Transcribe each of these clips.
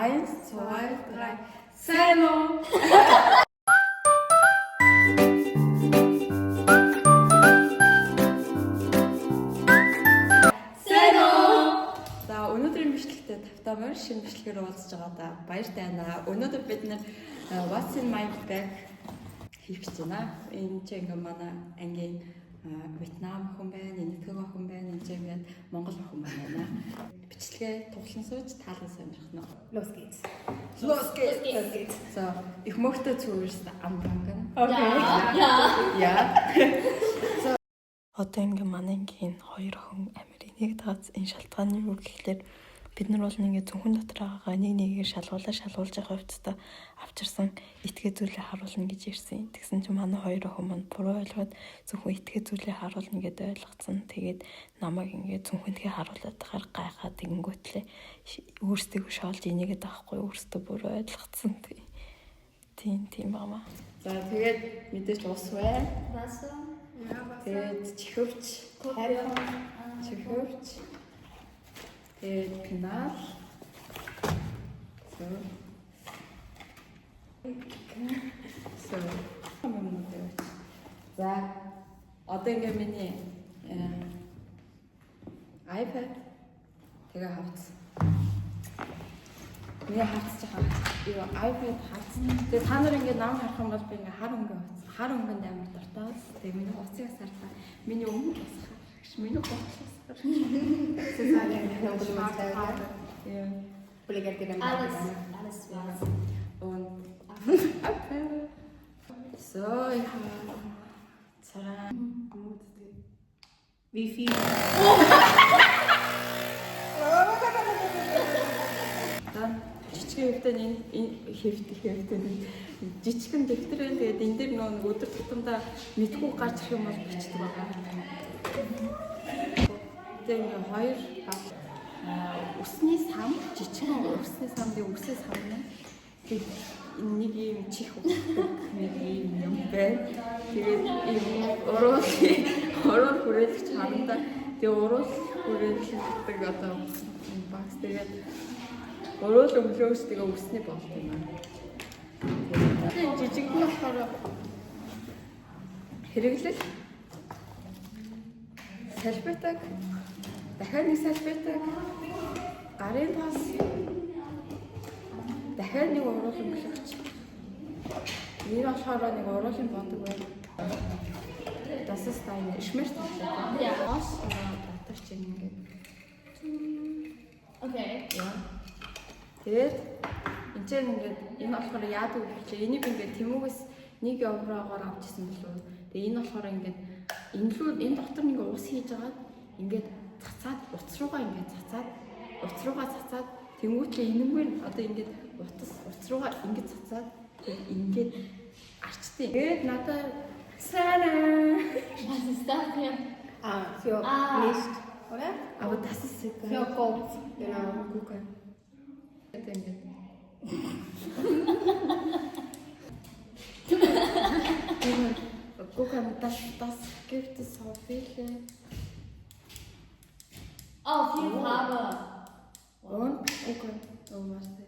1, 2, 3. Seno! Өнөөдрийн бичлэгтээ тавтамаар шинэ бичлэгээр уулзж байгаадаа баяртай байна. Өнөөдөр бид нэр What's in my bag хийх гэж байна. Энэ ч ингээ манай ангийн Вьетнам хүн байна, Нэтгэг хүн байна, энэ ч ингээд Монгол хүн байна. Бичлэгээ туглан сууж таалан сонирхох нь. Los geht's. Los geht's. So, их möchte zuerst anfangen. Okay. Ja. So, одоо ингээ манай ангийн хоёр охин Америкийг нэг дагац энэ шалтгааны юу гэхлээр бид нар бол ингээ зөвхөн дотор байгаагаа нэг нэгээр шалгуулж явах хувцастай авчирсан итгэ зүйлээ харуулна гэж ирсэн. Тэгсэн чинь манай хоёр охин маань буруу ойлгоод зөвхөн итгэ зүйлээ харуулна гэдээ ойлгоцсон. Тэгээд намайг ингээ зөвхөнтгээ харуулад тахаар гайхаад тэгэнгүүтлээ өөрсдөө шоолж инээгээд авахгүй өөрсдөө буруу ойлгоцсон. Тийм баамаа. За тэгээд мэдээж ус бай. Wasser. Тэгээд чихвч, чихвч. Тэгээд пенал. So. За одоо ингээ миний iPad тэгээ хавц. Миний хавц юу iPad хавц. Тэгээ та нар ингээ нам харах юм бол би ингээ хар өнгөнд амар дуртай. Тэгээ миний уцыг сарлаа. Миний өмнө босох. Миний бодлоос. Ja. Alles was. Und so, ich habe Wie viel? Dann жижигэн хэвтэн жижигэн дэвтэр байна. Тэгээд энэ дээр нэг өдөр тутамдаа мэдгүй гарч ирэх юм бол бичдэг байгаа. Тэгээд ингээ хоёр усны сам жижигэн усны сам дээр үсээ самна. Тэгээд нэг юм чих өгдөг нэг юм байна. Тэгээд ийм орол хүрээлч харандаа тэгээд орол хүрээлчдэг одоо багс тэгээд орол өглөөс тэгээ үсний болт юм аа. Тэгээд жижигэн болохоор хэрэглэл салбитаг дахиад нэг салбитаг гарын тас дахиад нэг орол өглөөч. Энэ болохоор нэг оруулын бодог байна. Das ist eine Schmerztablette. Ja. Was oder дотор чинь ингээд. Okay. Ja. Тэгээд энэ чинь ингээд энэ болохоор яадаг вэ гэвэл энийг ингээд Тэмүүгээс 1 еврогоор авчихсан болов. Тэгээд энэ болохоор ингээд энэ дотор нэг ус хийж агаад ингээд цацаад утас руугаа ингээд цацаад тэмүүтлээ энэмгээр одоо ингээд утас руугаа ингээд цацаад ингээд арчтыг. Тэгээд надад Sana. Was ist das hier? Für Licht, oder? Aber das ist egal. Für Kopf, genau. Gucken. Guck mal, das gibt es so viele. Oh, viel Farbe. Und? Guck mal. Oh, warte.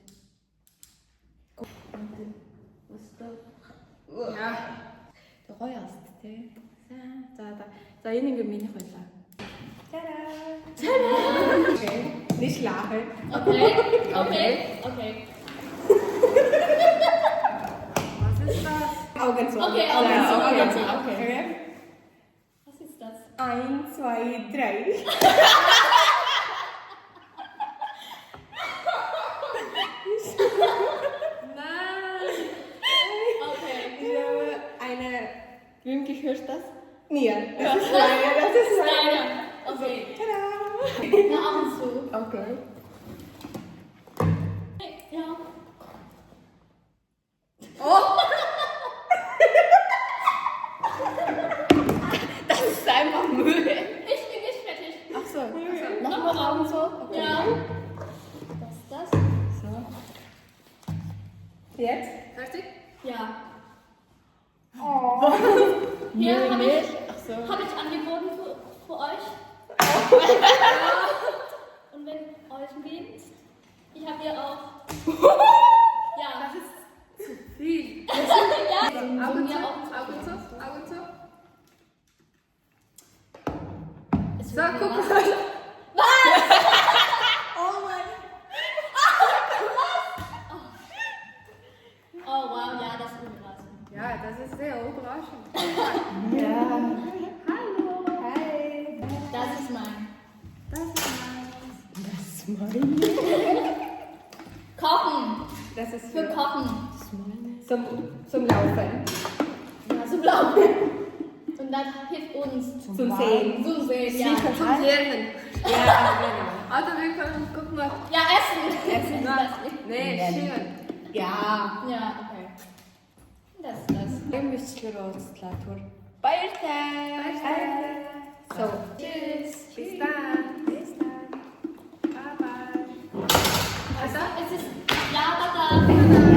Was ist das? Ja. Гоё аст тий. За энэ ингээ миний хойлоо. Tada! Okay. Nicht lachen. Okay. Was ist das? Augen zu. Okay. Okay. Was ist das? 1, 2, 3. Wem gehört das? Mir. Das ist meine. Okay. Tada! Na, ab und zu. Okay. Ja. Oh! Das ist einfach Müll. Ich bin nicht fertig. Ach so. Nochmal Augen so? Okay. Ja. Was ist das? So. Jetzt? Fertig? Ja. Oh. Hier habe ich so. angeboten für euch. Und wenn euch geht, ich habe hier auch Das ist Für Kochen. zum Laufen. Ja, zum Laufen. Und das hilft uns Zum Sehen. zum Sehen. Ja. Zum Lernen. Ja, genau. Also wir können, guck mal. Ja, essen. Essen. Das nicht. Nee, schön. Ja. Ja, okay. Das ist das. Ömüslüroslatur. Bayertag. So. Tschüss. Bis dann. Bis dann. Bye bye. Also, es ist ja, Baba.